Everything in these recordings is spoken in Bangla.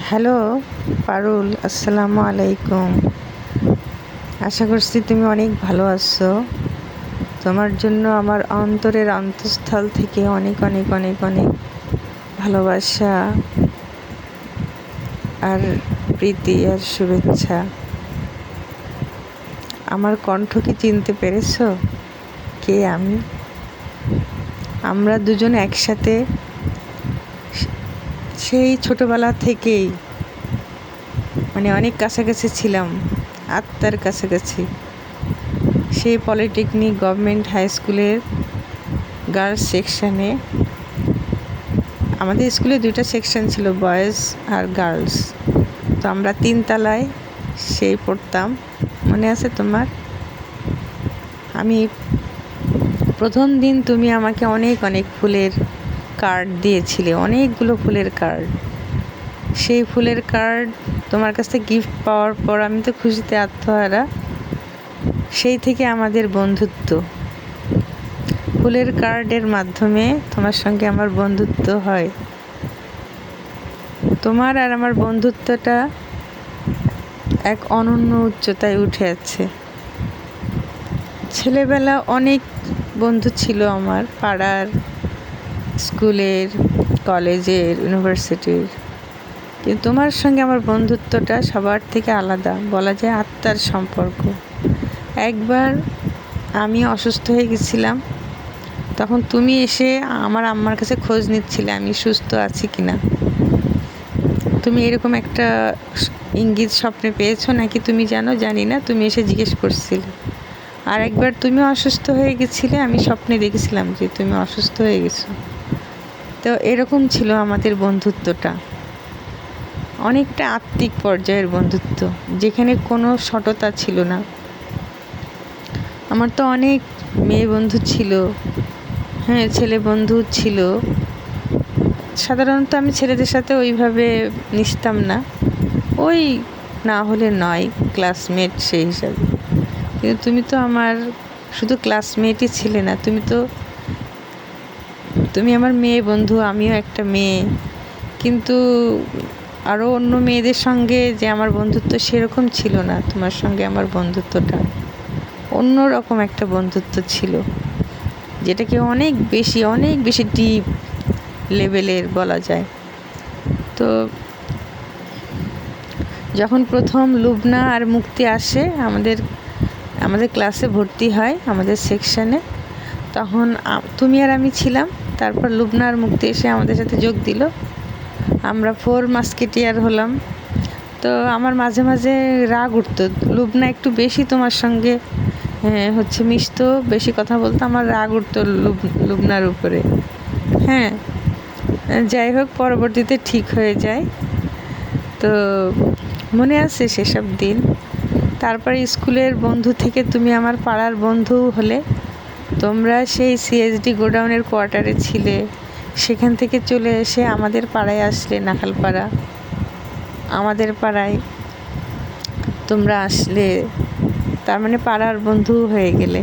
হ্যালো পারুল, আসসালামু আলাইকুম। আশা করছি তুমি অনেক ভালো আছো। তোমার জন্য আমার অন্তরের অন্তঃস্থল থেকে অনেক অনেক অনেক অনেক ভালোবাসা আর প্রীতি আর শুভেচ্ছা। আমার কণ্ঠ কি চিনতে পেরেছো? কে আমি? আমরা দুজন একসাথে সেই ছোটবেলা থেকেই অনেক কাছাকাছি ছিলাম, আত্মার কাছাকাছি। সেই পলিটেকনিক গভর্নমেন্ট হাই স্কুলের গার্লস সেকশানে, আমাদের স্কুলে দুইটা সেকশন ছিল, বয়েজ আর গার্লস। তো আমরা 3 তলায় সেই পড়তাম, মনে আছে তোমার? আমি প্রথম দিন তুমি আমাকে অনেক অনেক ফুলের কার্ড দিয়েছিলে, অনেকগুলো ফুলের কার্ড। সেই ফুলের কার্ড তোমার কাছ থেকে গিফট পাওয়ার পর আমি তো খুশিতে আত্মহারা। সেই থেকে আমাদের বন্ধুত্ব, ফুলের কার্ডের মাধ্যমে তোমার সঙ্গে আমার বন্ধুত্ব হয়। তোমার আর আমার বন্ধুত্বটা এক অনন্য উচ্চতায় উঠে আছে। ছেলেবেলা অনেক বন্ধু ছিল আমার, পাড়ার, স্কুলের, কলেজের, ইউনিভার্সিটির। কিন্তু তোমার সঙ্গে আমার বন্ধুত্বটা সবার থেকে আলাদা, বলা যায় আত্মার সম্পর্ক। একবার আমি অসুস্থ হয়ে গেছিলাম, তখন তুমি এসে আমার আম্মার কাছে খোঁজ নিচ্ছিলে আমি সুস্থ আছি কিনা। তুমি এরকম একটা ইঙ্গিত স্বপ্নে পেয়েছো নাকি তুমি জানি না, তুমি এসে জিজ্ঞেস করছিলে। আর একবার তুমি অসুস্থ হয়ে গেছিলে, আমি স্বপ্নে দেখেছিলাম যে তুমি অসুস্থ হয়ে গেছো। তো এরকম ছিল আমাদের বন্ধুত্বটা, অনেকটা আত্মিক পর্যায়ের বন্ধুত্ব, যেখানে কোনো সততা ছিল না। আমার তো অনেক মেয়ে বন্ধু ছিল, হ্যাঁ ছেলে বন্ধু ছিল। সাধারণত আমি ছেলেদের সাথে ওইভাবে মিশতাম না, ওই না হলে নয়, ক্লাসমেট সেই হিসাবে। কিন্তু তুমি তো আমার শুধু ক্লাসমেটই ছিলে না, তুমি আমার মেয়ে বন্ধু, আমিও একটা মেয়ে। কিন্তু আরও অন্য মেয়েদের সঙ্গে যে আমার বন্ধুত্ব সেরকম ছিল না, তোমার সঙ্গে আমার বন্ধুত্বটা অন্য রকম একটা বন্ধুত্ব ছিল, যেটাকে অনেক বেশি ডিপ লেভেলের বলা যায়। তো যখন প্রথম লুবনা আর মুক্তি আসে আমাদের ক্লাসে ভর্তি হয়, আমাদের সেকশানে, তখন তুমি আর আমি ছিলাম। তারপর লুবনা আর মুক্তি এসে আমাদের সাথে যোগ দিল, আমরা 4 মাস্কেটিয়ার হলাম। তো আমার মাঝে মাঝে রাগ উঠতো, লুবনা একটু বেশি তোমার সঙ্গে মিশতো, বেশি কথা বলতো, আমার রাগ উঠতো লুবনার উপরে। হ্যাঁ, যাই হোক, পরবর্তীতে ঠিক হয়ে যায়। তো মনে আছে সেসব দিন। তারপরে স্কুলের বন্ধু থেকে তুমি আমার পাড়ার বন্ধু হলে। তোমরা সেই সিএসডি গোডাউনের কোয়ার্টারে ছিলে, সেখান থেকে চলে এসে আমাদের পাড়ায় আসলে, নাখালপাড়া। আমাদের পাড়ায় তোমরা আসলে, তার মানে পাড়ার বন্ধু হয়ে গেলে।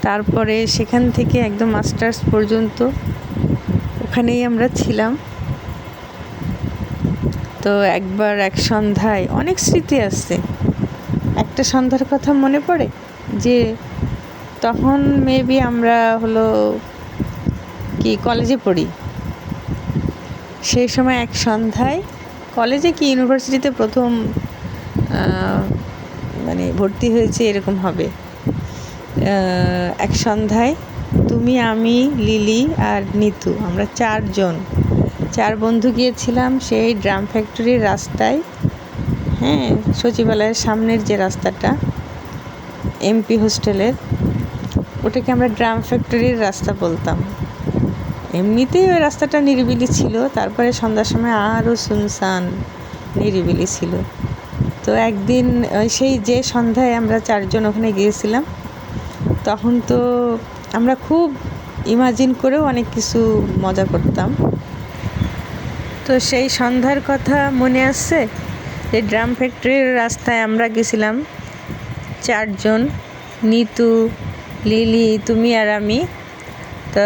তারপরে সেখান থেকে একদম মাস্টার্স পর্যন্ত ওখানেই আমরা ছিলাম। তো একবার এক সন্ধ্যায়, অনেক স্মৃতি আছে, একটা সন্ধ্যার কথা মনে পড়ে যে তখন মেবি আমরা কলেজে পড়ি। সেই সময় এক সন্ধ্যায়, কলেজে কি ইউনিভার্সিটিতে প্রথম ভর্তি হয়েছে এরকম হবে, এক সন্ধ্যায় তুমি, আমি, লিলি আর নিতু, আমরা 4 বন্ধু গিয়েছিলাম সেই ড্রাম ফ্যাক্টরির রাস্তায়। হ্যাঁ, সচিবালয়ের সামনের যে রাস্তাটা, এমপি হোস্টেলের, ওটাকে আমরা ড্রাম ফ্যাক্টরির রাস্তা বলতাম। এমনিতেই ওই রাস্তাটা নিরিবিলি ছিল, তারপরে সন্ধ্যার সময় আরও সুনসান নিরিবিলি ছিল। তো একদিন সেই যে সন্ধ্যায় আমরা 4 জন ওখানে গিয়েছিলাম, তখন তো আমরা খুব ইমাজিন করেও অনেক কিছু মজা করতাম। তো সেই সন্ধ্যার কথা মনে আছে যে ড্রাম ফ্যাক্টরির রাস্তায় আমরা গেছিলাম 4 জন, নিতু, লিলি, তুমি আর আমি। তো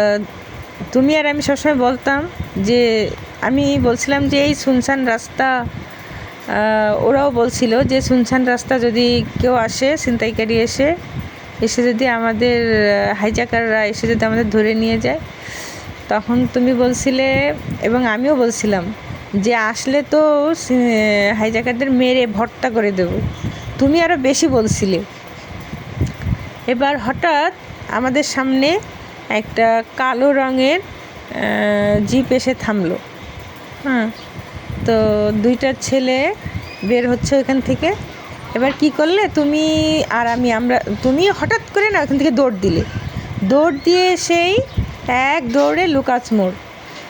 তুমি আর আমি সবসময় বলতাম যে, আমি বলছিলাম যে এই শুনশান রাস্তা, ওরাও বলছিল যে শুনশান রাস্তা যদি কেউ আসে ছিনতাইকারী এসে যদি আমাদের হাইজ্যাকাররা এসে যদি আমাদের ধরে নিয়ে যায়, তখন তুমি বলছিলে এবং আমিও বলছিলাম যে আসলে তো হাইজ্যাকারদের মেরে ভর্তা করে দেব। তুমি আরও বেশি বলছিলে। এবার হঠাৎ আমাদের সামনে একটা কালো রঙের জিপ এসে থামলো। হ্যাঁ, তো দুইটা ছেলে বের হচ্ছে ওখান থেকে। এবার কি করলে তুমি আর আমরা তুমি হঠাৎ করে না ওখান থেকে দৌড় দিলে, দৌড় দিয়ে সেই এক দৌড়ে লুকাস মোড়।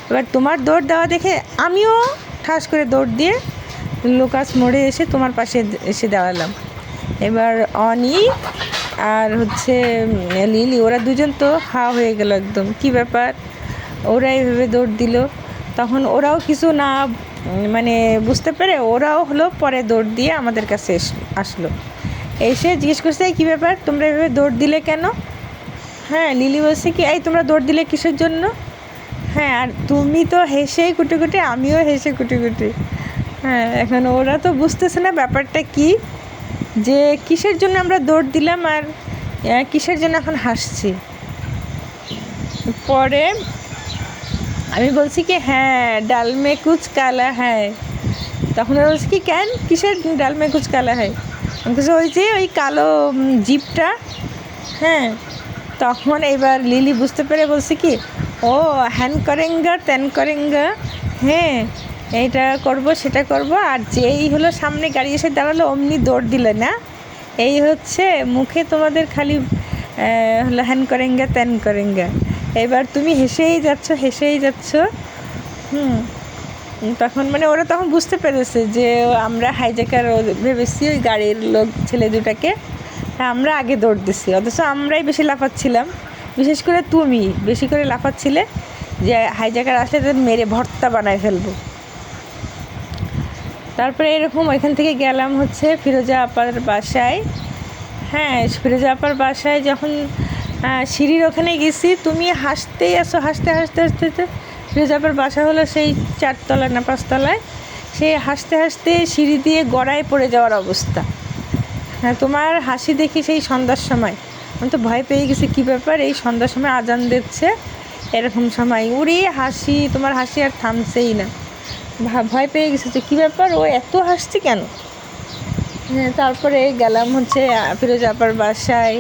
এবার তোমার দৌড় দেওয়া দেখে আমিও ঠাস করে দৌড় দিয়ে লুকাস মোড়ে এসে তোমার পাশে এসে দাঁড়ালাম। এবার অনি আর হচ্ছে লিলি, ওরা দুজন তো হা হয়ে গেল একদম, কি ব্যাপার, ওরা এইভাবে দৌড় দিল। তখন ওরাও কিছু না মানে বুঝতে পেরে ওরাও হলো পরে দৌড় দিয়ে আমাদের কাছে আসলো, এসে জিজ্ঞেস করছে কী ব্যাপার, তোমরা এভাবে দৌড় দিলে কেন? হ্যাঁ, লিলি বলছে কি, এই তোমরা দৌড় দিলে কিসের জন্য? হ্যাঁ, আর তুমি তো হেসেই কুটে কুটে, আমিও হেসে কুটে কুটে। হ্যাঁ, এখন ওরা তো বুঝতেছে না ব্যাপারটা কি, যে কিসের জন্য আমরা দৌড় দিলাম আর কিসের জন্য এখন হাসছি। পরে আমি বলছি কি, হ্যাঁ ডাল মে কুচ কালা হ্যায়। তখন ওরা বলছে কি, কেন কিসের ডাল মে কুচ কালা হ্যায়? আমি বলছি ওই যে ওই কালো জিপটা। হ্যাঁ, তখন এবার লিলি বুঝতে পেরে বলছে কি, ও হ্যান করেঙ্গা ত্যান করেঙ্গা, হ্যাঁ এইটা করব সেটা করব, আর যেই হলো সামনে গাড়ি এসে দাঁড়ালো অমনি দৌড় দিলে না, এই হচ্ছে মুখে তোমাদের খালি হলো হ্যান করেঙ্গা ত্যান করেঙ্গা। এবার তুমি হেসেই যাচ্ছ। তখন মানে ওরা তখন বুঝতে পেরেছে যে আমরা হাইজ্যাকার ভেবেছি ওই গাড়ির লোক ছেলে দুটাকে, আমরা আগে দৌড় দিছি, অথচ আমরাই বেশি লাফাচ্ছিলাম। বিশেষ করে তুমি বেশি করে লাফাচ্ছিলে যে হাইজ্যাকার আসলে তাদের মেরে ভর্তা বানায় ফেলবো। তারপরে এরকম ওইখান থেকে গেলাম হচ্ছে ফিরোজা আপার বাসায়। হ্যাঁ, ফিরোজা আপার বাসায় যখন সিঁড়ির ওখানে গেছি, তুমি হাসতেই আসো, হাসতে ফিরোজা আপার বাসা হলো সেই 4 তলা না 5 তলায়। সেই হাসতে সিঁড়ি দিয়ে গড়ায় পড়ে যাওয়ার অবস্থা। হ্যাঁ, তোমার হাসি দেখি সেই সন্ধ্যার সময় আমি তো ভয় পেয়ে গেছি, কী ব্যাপার এই সন্ধ্যার সময় আজান দিচ্ছে এরকম সময়, উড়ি হাসি, তোমার হাসি আর থামছেই না। ভয় পেয়ে গেছে যে কী ব্যাপার, ও এত হাসছে কেন। হ্যাঁ, তারপরে গেলাম হচ্ছে ফিরোজা আপার বাসায়,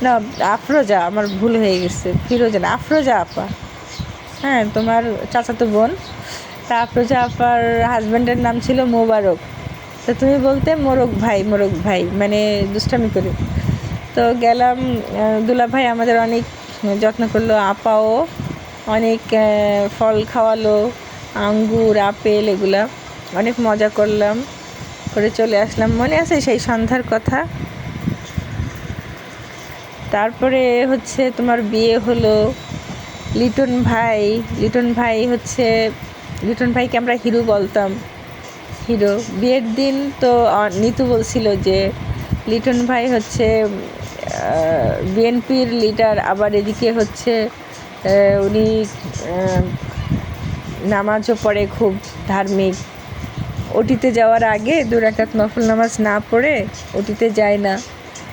না আফরোজা, আমার ভুল হয়ে গেছে, ফিরোজা না আফরোজা আপা। হ্যাঁ, তোমার চাচাতো বোন। তা আফরোজা আপার হাজব্যান্ডের নাম ছিল মোবারক, তো তুমি বলতে মোরক ভাই মানে দুষ্টামি করে। তো গেলাম, দুলা ভাই আমাদের অনেক যত্ন করলো, আপাও অনেক ফল খাওয়ালো, আঙ্গুর আপেল এগুলা, অনেক মজা করলাম, করে চলে আসলাম। মনে আছে সেই সন্ধ্যার কথা। তারপরে হচ্ছে তোমার বিয়ে হলো। লিটন ভাইকে আমরা হিরো বলতাম, হিরো। বিয়ের দিন তো নিতু বলছিল যে লিটন ভাই হচ্ছে বিএনপির লিডার, আবার এদিকে হচ্ছে উনি নামাজও পড়ে, খুব ধার্মিক। ওটিতে যাওয়ার আগে 2 রাকাত নফল নামাজ না পড়ে ওটিতে যায় না,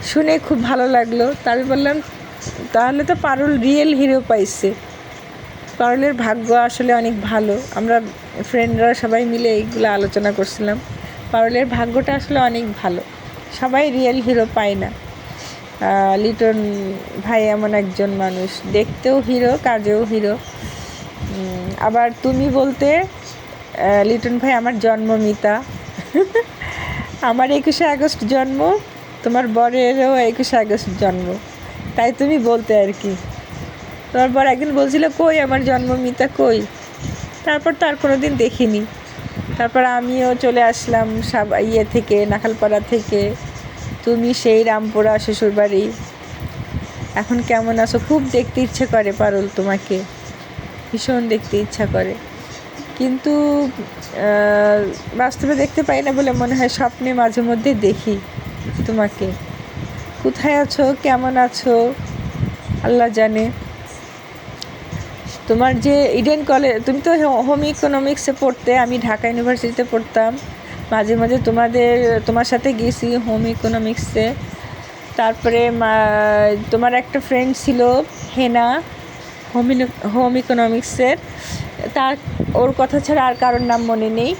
শুনে খুব ভালো লাগলো। তাই বললাম তাহলে তো পারুল রিয়েল হিরো পাইছে, পারুলের ভাগ্য আসলে অনেক ভালো। আমরা ফ্রেন্ডরা সবাই মিলে এইগুলো আলোচনা করছিলাম, পারুলের ভাগ্যটা আসলে অনেক ভালো, সবাই রিয়েল হিরো পায় না। লিটন ভাই এমন একজন মানুষ, দেখতেও হিরো, কাজেও হিরো। আবার তুমি বলতে লিটন ভাই আমার জন্মমিতা। আমার 21শে আগস্ট জন্ম, তোমার বরেরও 21শে আগস্ট জন্ম, তাই তুমি বলতে আর কি। তোমার বর একদিন বলছিল কই আমার জন্মমিতা কই, তারপর তো আর কোনো দিন দেখিনি। তারপর আমিও চলে আসলাম থেকে, নাখালপাড়া থেকে, তুমি সেই রামপুরা শ্বশুরবাড়ি। এখন কেমন আছো? খুব দেখতে ইচ্ছে করে পারুল তোমাকে, ভীষণ দেখতে ইচ্ছা করে, কিন্তু বাস্তবে দেখতে পাই না বলে মনে হয় স্বপ্নে মাঝে মধ্যে দেখি তোমাকে। কোথায় আছো, কেমন আছো আল্লাহ জানে। তো তোমার যে ইডেন কলেজ, তুমি তো হোম ইকোনমিক্সে পড়তে, আমি ঢাকা ইউনিভার্সিটিতে পড়তাম। মাঝে মাঝে তোমার সাথে গেছি হোম ইকোনমিক্সে। তারপরে তোমার একটা ফ্রেন্ড ছিল হেনা, হোম ইকোনমিক্সের। তার ওর কথা ছাড়া আর কারোর নাম মনে নেই।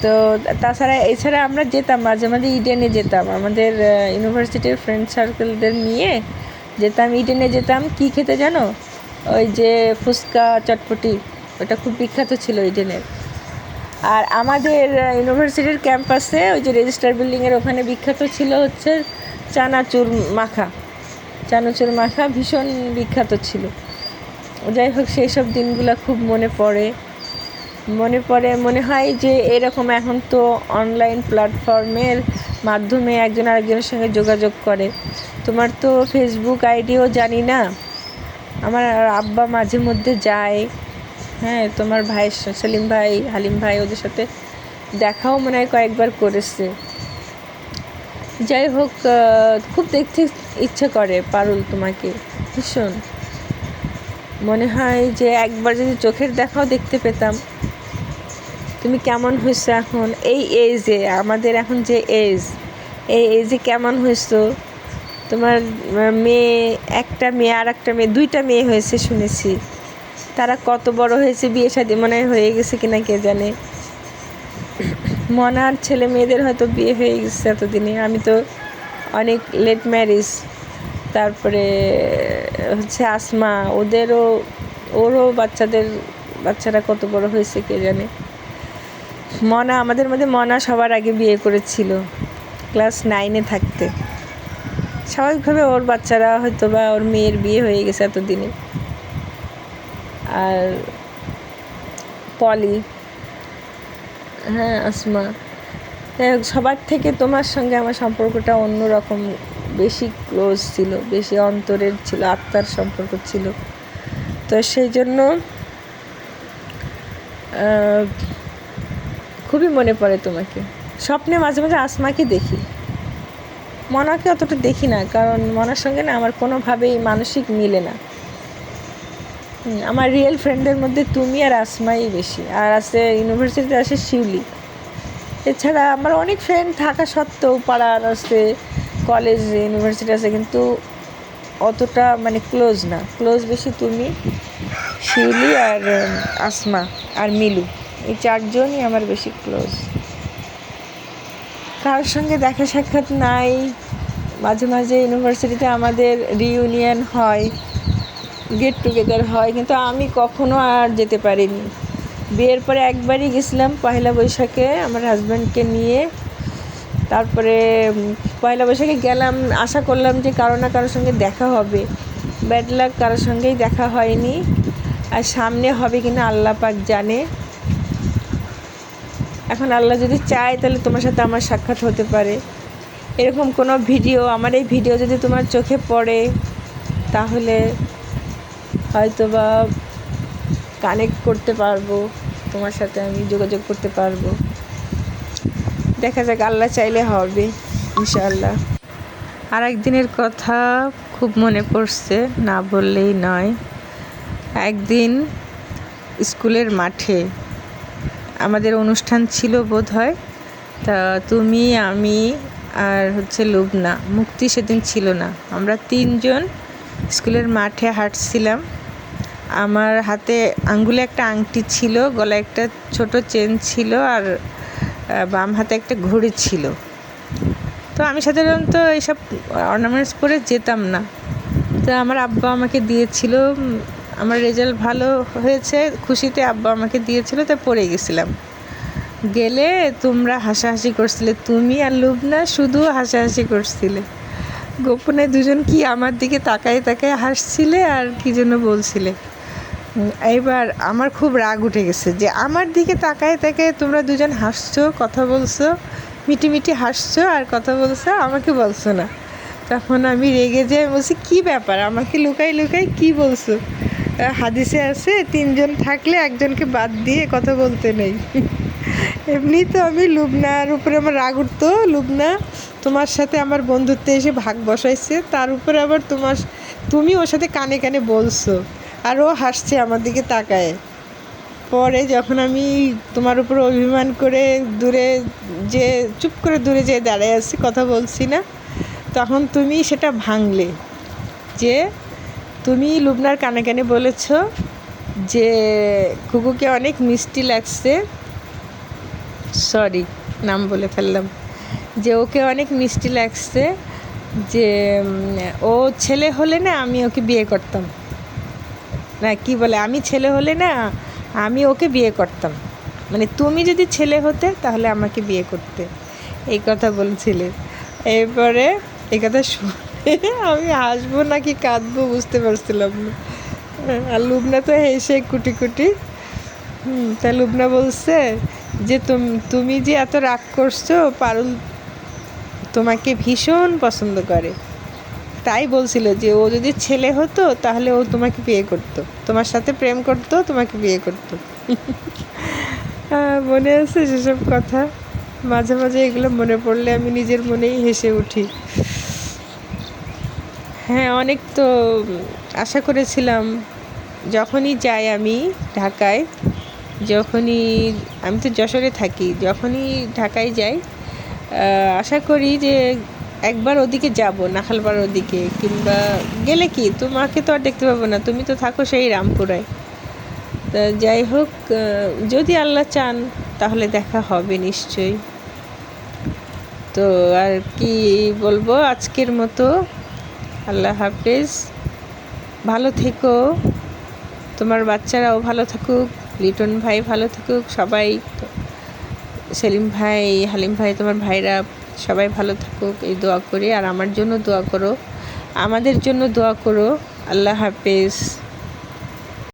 তো এছাড়া আমরা যেতাম মাঝে মাঝে ইডেনে যেতাম, আমাদের ইউনিভার্সিটির ফ্রেন্ড সার্কেলদের নিয়ে যেতাম ইডেনে যেতাম। কি খেতে জানো? ওই যে ফুচকা চটপটি, ওটা খুব বিখ্যাত ছিল ইডেনের। আর আমাদের ইউনিভার্সিটির ক্যাম্পাসে ওই যে রেজিস্টার বিল্ডিংয়ের ওখানে বিখ্যাত ছিল হচ্ছে চানাচুর মাখা ভীষণ বিখ্যাত ছিল। যাই হোক, সেই সব দিনগুলো খুব মনে পড়ে। মনে হয় যে এরকম এখন তো অনলাইন প্ল্যাটফর্মের মাধ্যমে একজন আরেকজনের সঙ্গে যোগাযোগ করে। তোমার তো ফেসবুক আইডিও জানি না, আমার আব্বা মাঝে মধ্যে যায়। হ্যাঁ, তোমার ভাই সেলিম ভাই, হালিম ভাই, ওদের সাথে দেখাও মনে হয় কয়েকবার করেছে। যাই হোক, খুব দেখতে ইচ্ছে করে পারুল তোমাকে ভীষণ। মনে হয় যে একবার যদি চোখের দেখাও দেখতে পেতাম, তুমি কেমন হয়েছো এখন এই এজে, আমাদের এখন যে এই এজে কেমন হয়েছো। তোমার একটা মেয়ে আর একটা মেয়ে, 2টা মেয়ে হয়েছে শুনেছি। তারা কত বড় হয়েছে, বিয়ে শাদী মনে হয়ে গেছে কিনা কে জানে। মনার ছেলে মেয়েদের হয়তো বিয়ে হয়ে গেছে এতদিনে, আমি তো অনেক লেট ম্যারেজ। তারপরে হচ্ছে আসমা, ওরও বাচ্চারা কত বড় হয়েছে কে জানে। আমাদের মধ্যে মনা সবার আগে বিয়ে করেছিল ক্লাস 9-এ থাকতে। স্বাভাবিকভাবে ওর বাচ্চারা হয়তো বা ওর মেয়ের বিয়ে হয়ে গেছে এতদিনে। আর পলি, হ্যাঁ আসমা। যাই হোক, সবার থেকে তোমার সঙ্গে আমার সম্পর্কটা অন্যরকম, বেশি ক্লোজ ছিল, বেশি অন্তরের ছিল, আত্মার সম্পর্ক ছিল। তো সেই জন্য খুবই মনে পড়ে তোমাকে। স্বপ্নে মাঝে মাঝে আসমাকে দেখি, মনাকে অতটা দেখি না, কারণ মনার সঙ্গে না আমার কোনোভাবেই মানসিক মিলে না। আমার রিয়েল ফ্রেন্ডদের মধ্যে তুমি আর আসমাই বেশি, আর আছে ইউনিভার্সিটিতে আসে শিউলি। এছাড়া আমার অনেক ফ্রেন্ড থাকা সত্ত্বেও পাড়ার আছে, কলেজ ইউনিভার্সিটি আছে, কিন্তু অতটা মানে ক্লোজ না। ক্লোজ বেশি তুমি, শিউলি আর আসমা আর মিলু, এই 4জনই আমার বেশি ক্লোজ। কারোর সঙ্গে দেখা সাক্ষাৎ নাই। মাঝে মাঝে ইউনিভার্সিটিতে আমাদের রিইউনিয়ন হয়, গেট টুগেদার হয়, কিন্তু আমি কখনো আর যেতে পারিনি। বিয়ের পরে একবারই গেছিলাম পয়লা বৈশাখে আমার হাজব্যান্ডকে নিয়ে। তারপরে পয়লা বৈশাখে গেলাম, আশা করলাম যে কারো না কারোর সঙ্গে দেখা হবে। ব্যাড লাক, কারোর সঙ্গেই দেখা হয়নি। আর সামনে হবে কিনা আল্লাহ পাক জানে। এখন আল্লাহ যদি চায় তাহলে তোমার সাথে আমার সাক্ষাৎ হতে পারে। এরকম কোনো ভিডিও, আমার এই ভিডিও যদি তোমার চোখে পড়ে, তাহলে হয়তো বা কানেক্ট করতে পারবো, তোমার সাথে আমি যোগাযোগ করতে পারবো। দেখা যাক, আল্লাহ চাইলে হবে ইনশাআল্লাহ। আর একদিনের কথা খুব মনে পড়ছে, না বললেই নয়। একদিন স্কুলের মাঠে আমাদের অনুষ্ঠান ছিল বোধহয়, তা তুমি, আমি আর হচ্ছে লুবনা, মুক্তি সেদিন ছিল না। আমরা 3জন স্কুলের মাঠে হাঁটছিলাম। আমার হাতে আঙ্গুলে একটা আংটি ছিল, গলায় একটা ছোট চেন ছিল, আর বাম হাতে একটা ঘড়ি ছিল। তো আমি সাধারণত এইসব অর্নামেন্টস পরে যেতাম না, তো আমার আব্বা আমাকে দিয়েছিল। আমার রেজাল্ট ভালো হয়েছে খুশিতে আব্বা আমাকে দিয়েছিল, তাই পরে গেছিলাম। গেলে তোমরা হাসাহাসি করছিলে, তুমি আর লুবনা শুধু হাসাহাসি করছিলে। গোপনে 2জন কি আমার দিকে তাকায় হাসছিলে আর কি যেন বলছিলে। এইবার আমার খুব রাগ উঠে গেছে যে আমার দিকে তাকায় তোমরা 2জন হাসছো, কথা বলছো, মিটিমিটি হাসছো আর কথা বলছো, আমাকে বলছো না। তখন আমি রেগে যাই, বলছি কী ব্যাপার, আমাকে লুকাই কি বলছো? হাদিসে আছে 3জন থাকলে একজনকে বাদ দিয়ে কথা বলতে নেই। এমনি তো আমি লুবনার উপরে আমার রাগ উঠতো, লুবনা তোমার সাথে আমার বন্ধুত্বে এসে ভাগ বসাইছে, তার উপরে আবার তুমি ওর সাথে কানে কানে বলছো। আর ও হাসছে আমার দিকে তাকায়। পরে যখন আমি তোমার উপর অভিমান করে দূরে যে চুপ করে দূরে যেয়ে দাঁড়িয়ে আছি, কথা বলছি না, তখন তুমি সেটা ভাঙলে। যে তুমি লুবনার কানে কানে বলেছ যে কুকুকে অনেক মিষ্টি লাগছে, সরি নাম বলে ফেললাম, যে ওকে অনেক মিষ্টি লাগছে, যে ও ছেলে হলে না আমি ওকে বিয়ে করতাম, না কি বলে, আমি ছেলে হলে না আমি ওকে বিয়ে করতাম, মানে তুমি যদি ছেলে হতে তাহলে আমাকে বিয়ে করতে, এই কথা বলছিলে। এরপরে এই কথা শুনে আমি হাসবো নাকি কাঁদবো বুঝতে পারছিলাম না। আর লুবনা তো হেসে কুটি কুটি। তা লুবনা বলছে যে তুমি যে এত রাগ করছো, পারুল তোমাকে ভীষণ পছন্দ করে, তাই বলছিল যে ও যদি ছেলে হতো তাহলে ও তোমাকে বিয়ে করতো, তোমার সাথে প্রেম করতো, তোমাকে বিয়ে করতো। মনে আছে সেসব কথা? মাঝে মাঝে এগুলো মনে পড়লে আমি নিজের মনেই হেসে উঠি। হ্যাঁ, অনেক তো আশা করেছিলাম যখনই যাই আমি ঢাকায়, যখনই আমি তো যশোরে থাকি, যখনই ঢাকায় যাই আশা করি যে একবার ওদিকে যাব, নাখালপাড়ার ওদিকে, কিংবা গেলে কি তোমাকে তো আর দেখতে পাবো না, তুমি তো থাকো সেই রামপুরায়। তা যাই হোক, যদি আল্লাহ চান তাহলে দেখা হবে নিশ্চয়ই। তো আর কি বলবো, আজকের মতো আল্লাহ হাফেজ, ভালো থেকো, তোমার বাচ্চারাও ভালো থাকুক, লিটন ভাই ভালো থাকুক, সবাই, সেলিম ভাই, হালিম ভাই, তোমার ভাইরা সবাই ভালো থাকুক, এই দোয়া করি। আর আমার জন্য দোয়া করো, আমাদের জন্য দোয়া করো। আল্লাহ হাফেজ।